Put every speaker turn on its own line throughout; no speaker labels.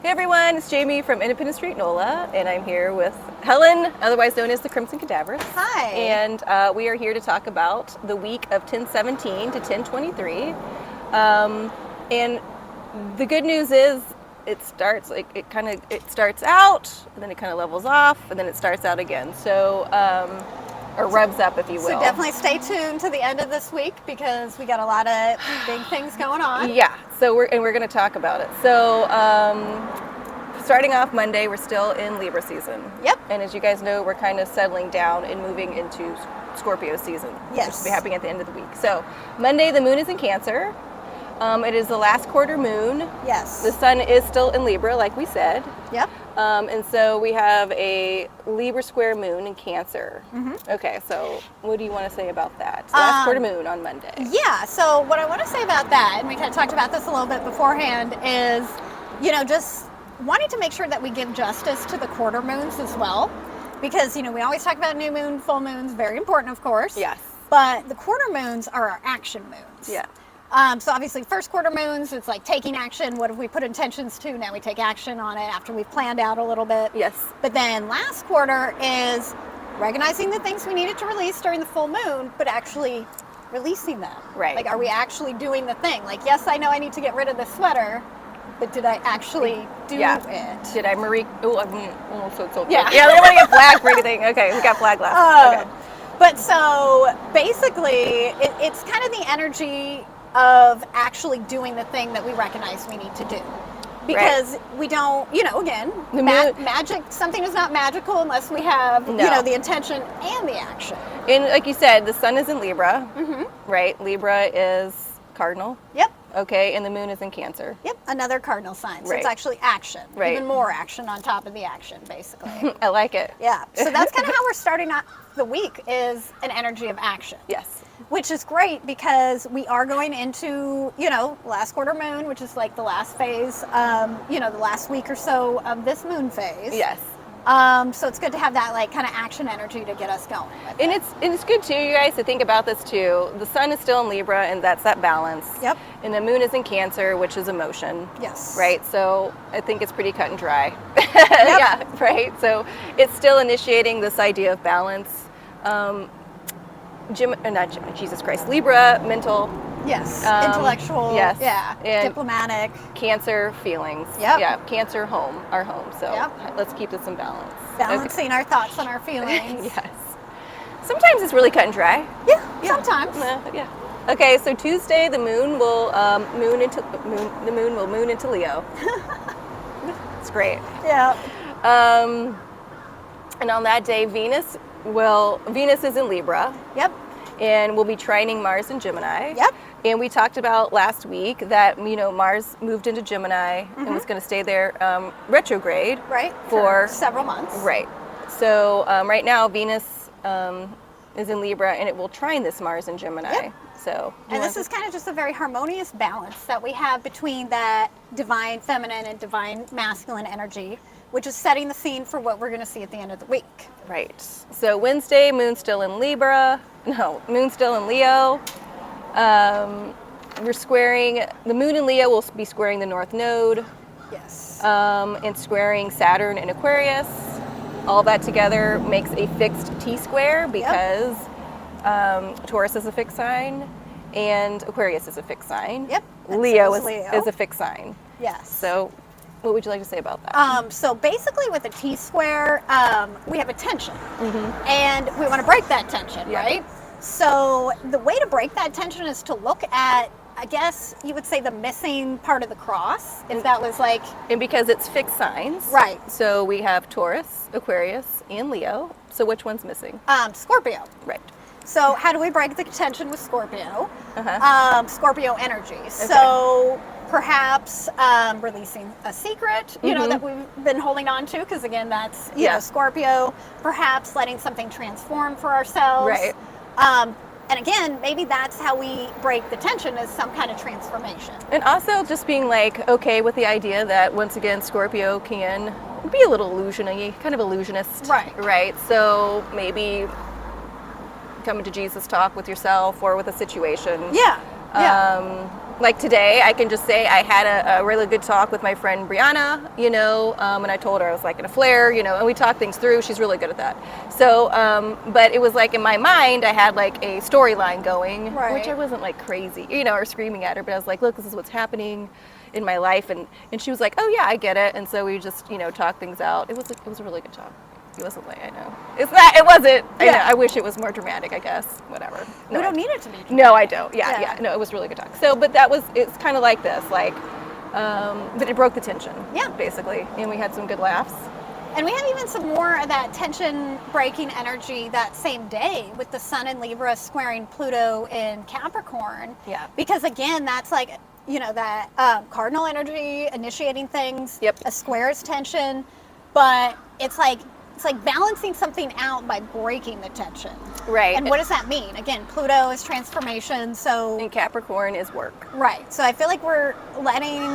Hey everyone, it's Jamie from IndependenceStNola, and I'm here with Helen, otherwise known as the Crimson Cadaverous.
Hi.
And we are here to talk about the week of 10/17 to 10/23. And the good news is it starts it starts out, and then it kind of levels off, and then it starts out again. So or revs up, if you will.
So definitely stay tuned to the end of this week because we got a lot of big things going on.
Yeah. So we're going to talk about it. So starting off Monday, we're still in Libra season.
Yep.
And as you guys know, we're kind of settling down and moving into Scorpio season.
Yes.
Which will be happening at the end of the week. So Monday, the moon is in Cancer. It is the last quarter moon.
Yes.
The sun is still in Libra, like we said.
Yep.
And so we have a Libra square moon in Cancer. Mm-hmm. Okay, so what do you want to say about that? It's the last quarter moon on Monday.
Yeah, so what I want to say about that, and we kind of talked about this a little bit beforehand, is, just wanting to make sure that we give justice to the quarter moons as well. Because, we always talk about new moon, full moons, very important, of course.
Yes.
But the quarter moons are our action moons.
Yeah.
So obviously first quarter moons, it's like taking action. What have we put intentions to? Now we take action on it after we've planned out a little bit.
Yes.
But then last quarter is recognizing the things we needed to release during the full moon, but actually releasing them.
Right.
Like, are we actually doing the thing? Like, yes, I know I need to get rid of this sweater, but did I actually do it?
Did I Marie? So
Yeah.
Yeah, they want to get flagged for anything. Okay, we got flagged last. Okay.
But so basically, it's kind of the energy of actually doing the thing that we recognize we need to do. Because we don't, again, magic, something is not magical unless we have, the intention and the action.
And like you said, the sun is in Libra, right? Libra is cardinal.
Yep.
Okay, and the moon is in Cancer.
Yep, another cardinal sign. So
Right.
it's actually action.
Right.
Even more action on top of the action, basically.
I like it.
Yeah. So that's kind of how we're starting out the week, is an energy of action.
Yes.
Which is great because we are going into, last quarter moon, which is like the last phase, the last week or so of this moon phase.
Yes.
So it's good to have that kind of action energy to get us going.
And it's good too, you guys, to think about this too. The sun is still in Libra, and that's that balance.
Yep.
And the moon is in Cancer, which is emotion.
Yes.
Right. So I think it's pretty cut and dry. Yeah. Right. So it's still initiating this idea of balance. Jesus Christ. Libra, mental.
Yes. Intellectual.
Yes.
Yeah.
And
diplomatic.
Cancer, feelings.
Yep.
Yeah. Cancer, home, our home. So
Yep.
let's keep this in balance.
Balancing our thoughts and our feelings.
Yes. Sometimes it's really cut and dry.
Yeah. Sometimes.
Yeah. Okay, so Tuesday the moon will moon into Leo. It's great.
Yeah.
And on that day, Venus is in Libra.
Yep.
And we'll be trining Mars in Gemini.
Yep.
And we talked about last week that Mars moved into Gemini and was going to stay there retrograde.
Right.
For
several months.
Right. So right now Venus is in Libra, and it will trine this Mars in Gemini.
Yep.
So.
And this is kind of just a very harmonious balance that we have between that divine feminine and divine masculine energy, which is setting the scene for what we're going to see at the end of the week.
Right. So Wednesday, moon's still in Libra. No, moon's still in Leo. We're squaring, the moon in Leo will be squaring the North Node.
Yes.
And squaring Saturn in Aquarius. All that together makes a fixed T-square because Taurus is a fixed sign and Aquarius is a fixed sign.
Yep.
Leo is a fixed sign.
Yes.
So what would you like to say about that?
So basically with a T-square, we have a tension. And we want to break that tension, right? So the way to break that tension is to look at, I guess you would say, the missing part of the cross, if that was like...
And because it's fixed signs.
Right.
So we have Taurus, Aquarius, and Leo. So which one's missing?
Scorpio.
Right.
So how do we break the tension with Scorpio? Scorpio energy. Okay. So perhaps releasing a secret, that we've been holding on to, because again, that's, Scorpio. Perhaps letting something transform for ourselves.
Right.
And again, maybe that's how we break the tension, is some kind of transformation.
And also just being okay with the idea that, once again, Scorpio can be a little kind of illusionist.
Right.
Right. So maybe coming to Jesus talk with yourself or with a situation.
Yeah.
like today, I can just say I had a really good talk with my friend Brianna, you know, and I told her I was like in a flare, you know, and we talked things through. She's really good at that. So, but it was like in my mind, I had like a storyline going, which I wasn't like crazy, you know, or screaming at her, but I was like, look, this is what's happening in my life. And she was like, oh yeah, I get it. And so we just, you know, talked things out. It was a really good talk. It wasn't like, I know. It wasn't. Yeah. I know. I wish it was more dramatic, I guess. Whatever. No,
we don't need it to be dramatic.
No, I don't. Yeah. No, it was really good talk. So, but it's kind of like this, like, but it broke the tension. Yeah. Basically. And we had some good laughs.
And we had even some more of that tension-breaking energy that same day with the Sun in Libra squaring Pluto in Capricorn.
Yeah.
Because again, that's like, you know, that cardinal energy, initiating things.
Yep.
A square is tension, but it's like balancing something out by breaking the tension.
Right.
And what does that mean? Again, Pluto is transformation, so...
And Capricorn is work.
Right. So I feel like we're letting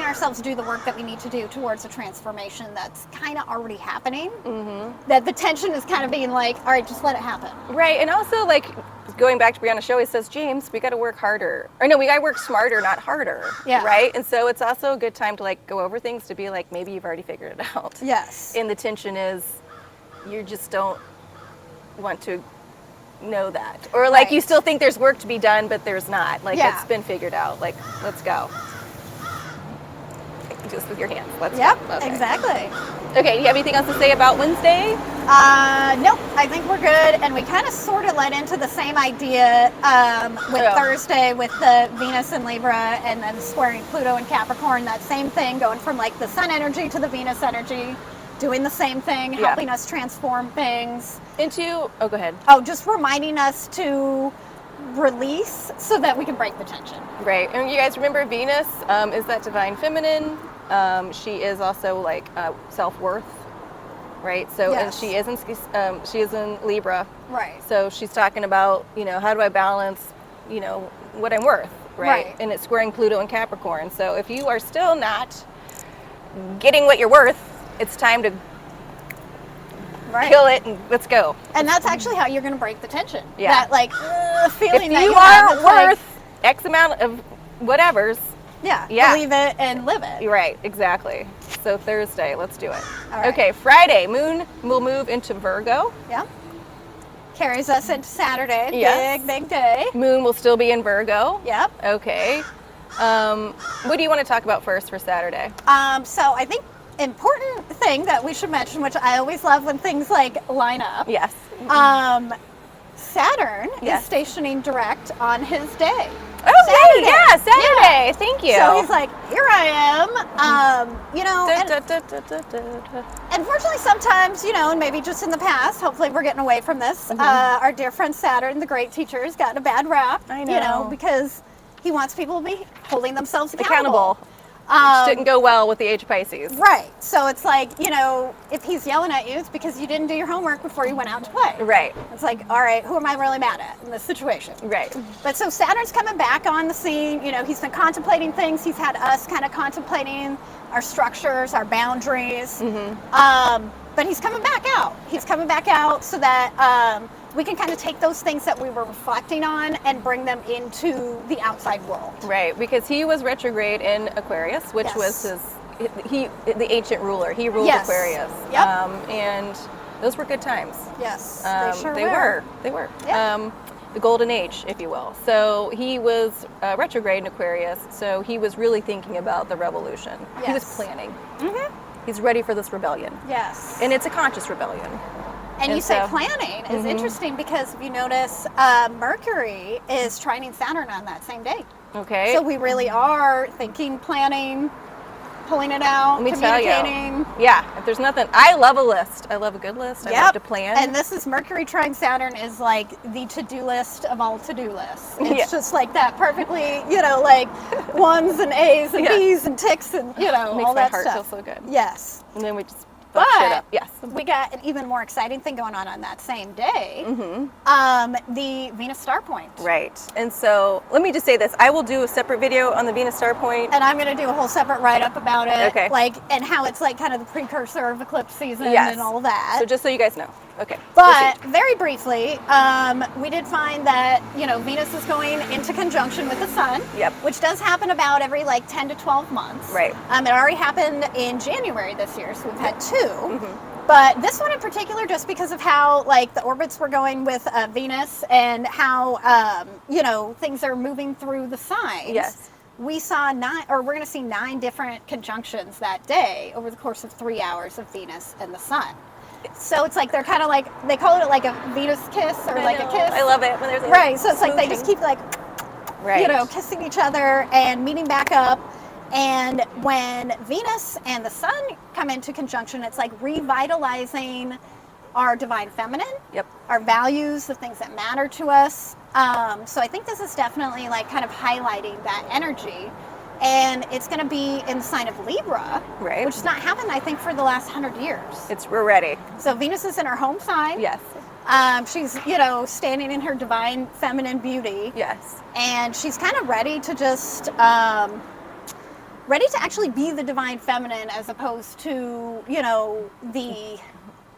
ourselves do the work that we need to do towards a transformation that's kind of already happening. Mm-hmm. That the tension is kind of being like, all right, just let it happen.
Right. And also, like, going back to Brianna, she always says, James, we got to work harder. Or no, we got to work smarter, not harder. Yeah. Right? And so it's also a good time to, like, go over things to be like, maybe you've already figured it out.
Yes.
And the tension is, you just don't want to know that. Or, like, you still think there's work to be done, but there's not. Like, it's been figured out. Like, let's go. Just with your hands. Let's go. Okay.
Exactly.
Okay, do you have anything else to say about Wednesday?
Nope, I think we're good. And we kind of sort of led into the same idea with Thursday with the Venus in Libra and then squaring Pluto in Capricorn. That same thing, going from like the Sun energy to the Venus energy, doing the same thing, helping us transform things.
Go ahead.
Oh, just reminding us to release so that we can break the tension.
Right. And you guys remember Venus is that divine feminine. She is also like self-worth, right? So and she is in Libra.
Right.
So she's talking about, you know, how do I balance, you know, what I'm worth, right? And it's squaring Pluto and Capricorn. So if you are still not getting what you're worth, it's time to kill it and let's go.
And that's actually how you're going to break the tension.
Yeah.
That like feeling
if
that
you are worth X amount of whatever's.
Yeah. Believe it and live it.
Right. Exactly. So Thursday, let's do it.
All right.
Okay. Friday, Moon will move into Virgo.
Yeah. Carries us into Saturday.
Yes.
Big day.
Moon will still be in Virgo.
Yep.
Okay. What do you want to talk about first for Saturday?
So I think important thing that we should mention, which I always love when things like line up.
Yes.
Saturn is stationing direct on his day.
Oh, Saturday. Yeah, Saturday. Yeah. Thank you.
So he's like, here I am. You know, unfortunately sometimes, you know, and maybe just in the past, hopefully we're getting away from this, our dear friend Saturn, the great teacher, has gotten a bad rap. I know. You know, because he wants people to be holding themselves accountable. Which
didn't go well with the age of Pisces.
Right. So it's like, you know, if he's yelling at you, it's because you didn't do your homework before you went out to play.
Right.
It's like, all right, who am I really mad at in this situation?
Right.
But so Saturn's coming back on the scene. You know, he's been contemplating things. He's had us kind of contemplating our structures, our boundaries. But he's coming back out. He's coming back out so that we can kind of take those things that we were reflecting on and bring them into the outside world.
Right, because he was retrograde in Aquarius, which was the ancient ruler. He ruled Aquarius.
Yep.
And those were good times.
Yes,
they were. They were. Yeah. The golden age, if you will. So he was retrograde in Aquarius, so he was really thinking about the revolution. Yes. He was planning. He's ready for this rebellion.
Yes.
And it's a conscious rebellion.
And you say planning is interesting because if you notice, Mercury is trining Saturn on that same day.
Okay.
So we really are thinking, planning, pulling it out, communicating.
Yeah, if there's nothing, I love a list. I love a good list. I love to plan.
And this is Mercury trine Saturn is like the to-do list of all to-do lists. It's just like that perfectly, you know, like ones and A's and B's and ticks and, you know,
Makes
all that
my
stuff.
heart feel so good.
Yes.
And then we just fuck shit up. Yes.
we got an even more exciting thing going on that same day. The Venus star point.
Right. And so let me just say this. I will do a separate video on the Venus star point.
And I'm going to do a whole separate write-up about it.
Okay.
Like, and how it's like kind of the precursor of eclipse season
Yes.
and all of that.
So just so you guys know. Okay.
But very briefly, we did find that, you know, Venus is going into conjunction with the sun.
Yep.
Which does happen about every like 10 to 12 months.
Right.
It already happened in January this year, so we've had two. But this one in particular, just because of how like the orbits were going with Venus and how, you know, things are moving through the signs.
Yes.
We saw we're going to see 9 different conjunctions that day over the course of 3 hours of Venus and the sun. So it's like they're kind of like, they call it like a Venus kiss or like a kiss.
I love it when there's a
right. So it's like they just keep like,
right.
you know, kissing each other and meeting back up. And when Venus and the sun come into conjunction, it's like revitalizing our divine feminine,
Yep.
our values, the things that matter to us. So I think this is definitely like kind of highlighting that energy. And it's going to be in the sign of Libra,
Right.
which has not happened, I think, for the last 100 years.
We're ready.
So Venus is in her home sign.
Yes.
She's, you know, standing in her divine feminine beauty.
Yes.
And she's kind of ready to just, ready to actually be the divine feminine as opposed to, you know, the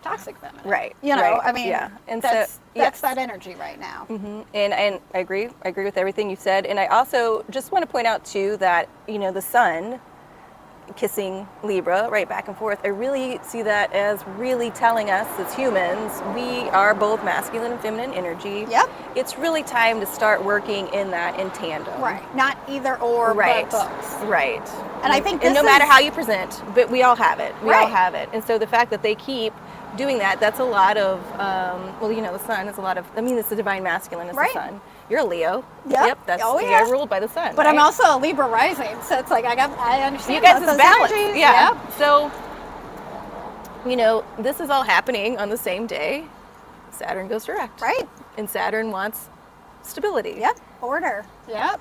toxic feminine.
Right.
You know,
right.
I mean,
yeah. And
that's
so, yes.
that energy right now.
And I agree with everything you said. And I also just want to point out too that, you know, the sun kissing Libra right back and forth, I really see that as really telling us as humans, we are both masculine and feminine energy.
Yep.
It's really time to start working in that in tandem.
Right. Not either or,
Right.
but both.
Right.
And I think
and
this
no matter
is-
how you present, but we all have it. We all
Right.
have it. And so the fact that they keep doing that, that's a lot of, well, you know, the sun is a lot of, I mean, it's the divine masculine is
Right.
the sun. You're a Leo.
Yep.
That's,
Oh,
you
yeah.
are ruled by the sun.
But
right?
I'm also a Libra rising, so it's like I understand
You guys
both
is
those
balance.
energies.
Yeah.
Yep.
So, you know, this is all happening on the same day. Saturn goes direct.
Right.
And Saturn wants stability.
Yep. Order. Yep.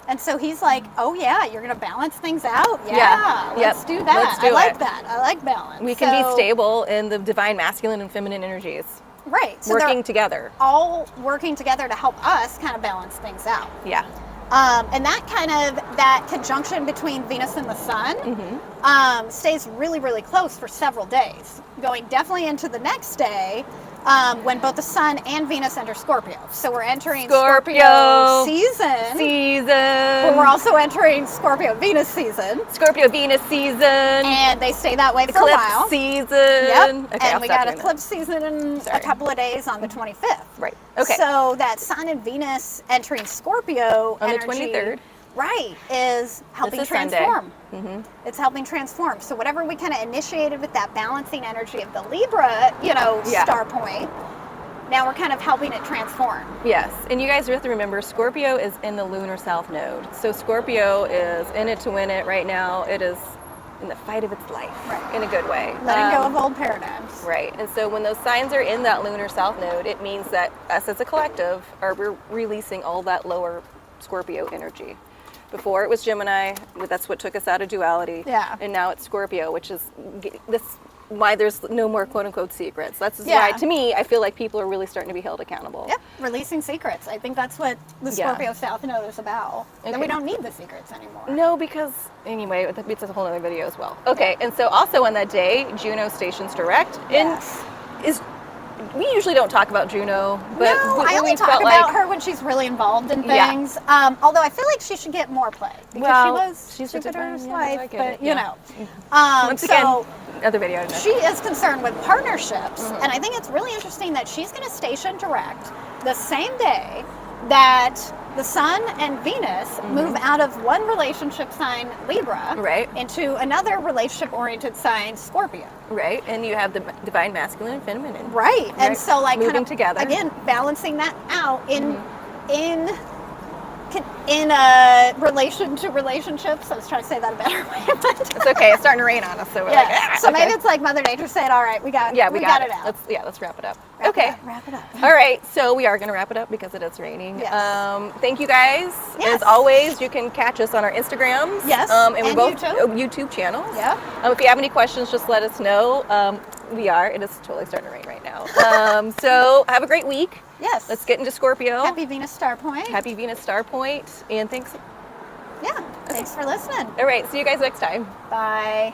And so he's like, oh yeah, you're going to balance things out? Yeah.
Yeah.
Let's
Yep.
do that.
Let's do
I like
it.
that. I like balance.
We can be
So-
stable in the divine masculine and feminine energies.
Right. So
Working
they're
together.
all working together to help us kind of balance things out.
Yeah.
And that conjunction between Venus and the sun stays really, really close for several days, going definitely into the next day when both the sun and Venus enter Scorpio. So we're entering Scorpio season. But we're also entering Scorpio Venus season.
Scorpio Venus season.
And they stay that way for a
Eclipse
while.
season.
Yep.
Okay,
and
I'll
we
stop
got
doing that.
eclipse season in
Sorry.
a couple of days on the 25th.
Right. Okay.
So that Sun and Venus entering Scorpio
On the
energy,
23rd.
right, is helping
is Sunday.
transform. It's helping transform. So whatever we kind of initiated with that balancing energy of the Libra, you know,
Yeah.
star point, now we're kind of helping it transform.
Yes, and you guys have to remember Scorpio is in the lunar south node. So Scorpio is in it to win it right now. It is in the fight of its life,
Right.
in a good way.
Letting go of old paradigms.
Right, and so when those signs are in that lunar south node, it means that us as a collective are releasing all that lower Scorpio energy. Before it was Gemini, that's what took us out of duality.
Yeah.
And now it's Scorpio, which is this why there's no more quote unquote secrets. That's
Yeah.
why, to me, I feel like people are really starting to be held accountable.
Yep, releasing secrets. I think that's what the
Yeah.
Scorpio South Node is about.
Okay.
And we don't need the secrets anymore.
No, because anyway, it's a whole other video as well. Okay, and so also on that day, Juno stations direct.
Yes.
And we usually don't talk about Juno, but
no, I only
we
talk
felt
about
like
her when she's really involved in
Yeah.
things. Although I feel like she should get more play because
Well,
she's
a
Jupiter's
divine, yeah, I
wife,
get
but
it,
you
yeah.
know.
Once
So
again, another video.
she is concerned with partnerships, and I think it's really interesting that she's going to station direct the same day that the Sun and Venus move out of one relationship sign, Libra,
Right.
into another relationship-oriented sign, Scorpio.
Right, and you have the divine masculine and feminine.
Right. And
Right.
so like
Moving
kind of
together.
again balancing that out in relation to relationships. I was trying to say that a better way. But
It's okay. It's starting to rain on us, so we're
yeah.
like, ah,
So maybe
okay.
it's like Mother Nature saying, "All right, we got
Yeah, we got
it out.
Let's wrap it up.
Wrap
Okay.
it up, wrap it up."
All right, so we are going to wrap it up because it is raining.
Yes.
Thank you guys.
Yes.
As always, you can catch us on our Instagrams.
Yes,
and we
and
both
YouTube.
YouTube channels.
Yeah.
If you have any questions, just let us know. We are. It is totally starting to rain right now. So have a great week.
Yes.
Let's get into Scorpio.
Happy Venus Star Point.
Happy Venus Star Point. And thanks.
Yeah. Thanks for listening.
All right. See you guys next time.
Bye.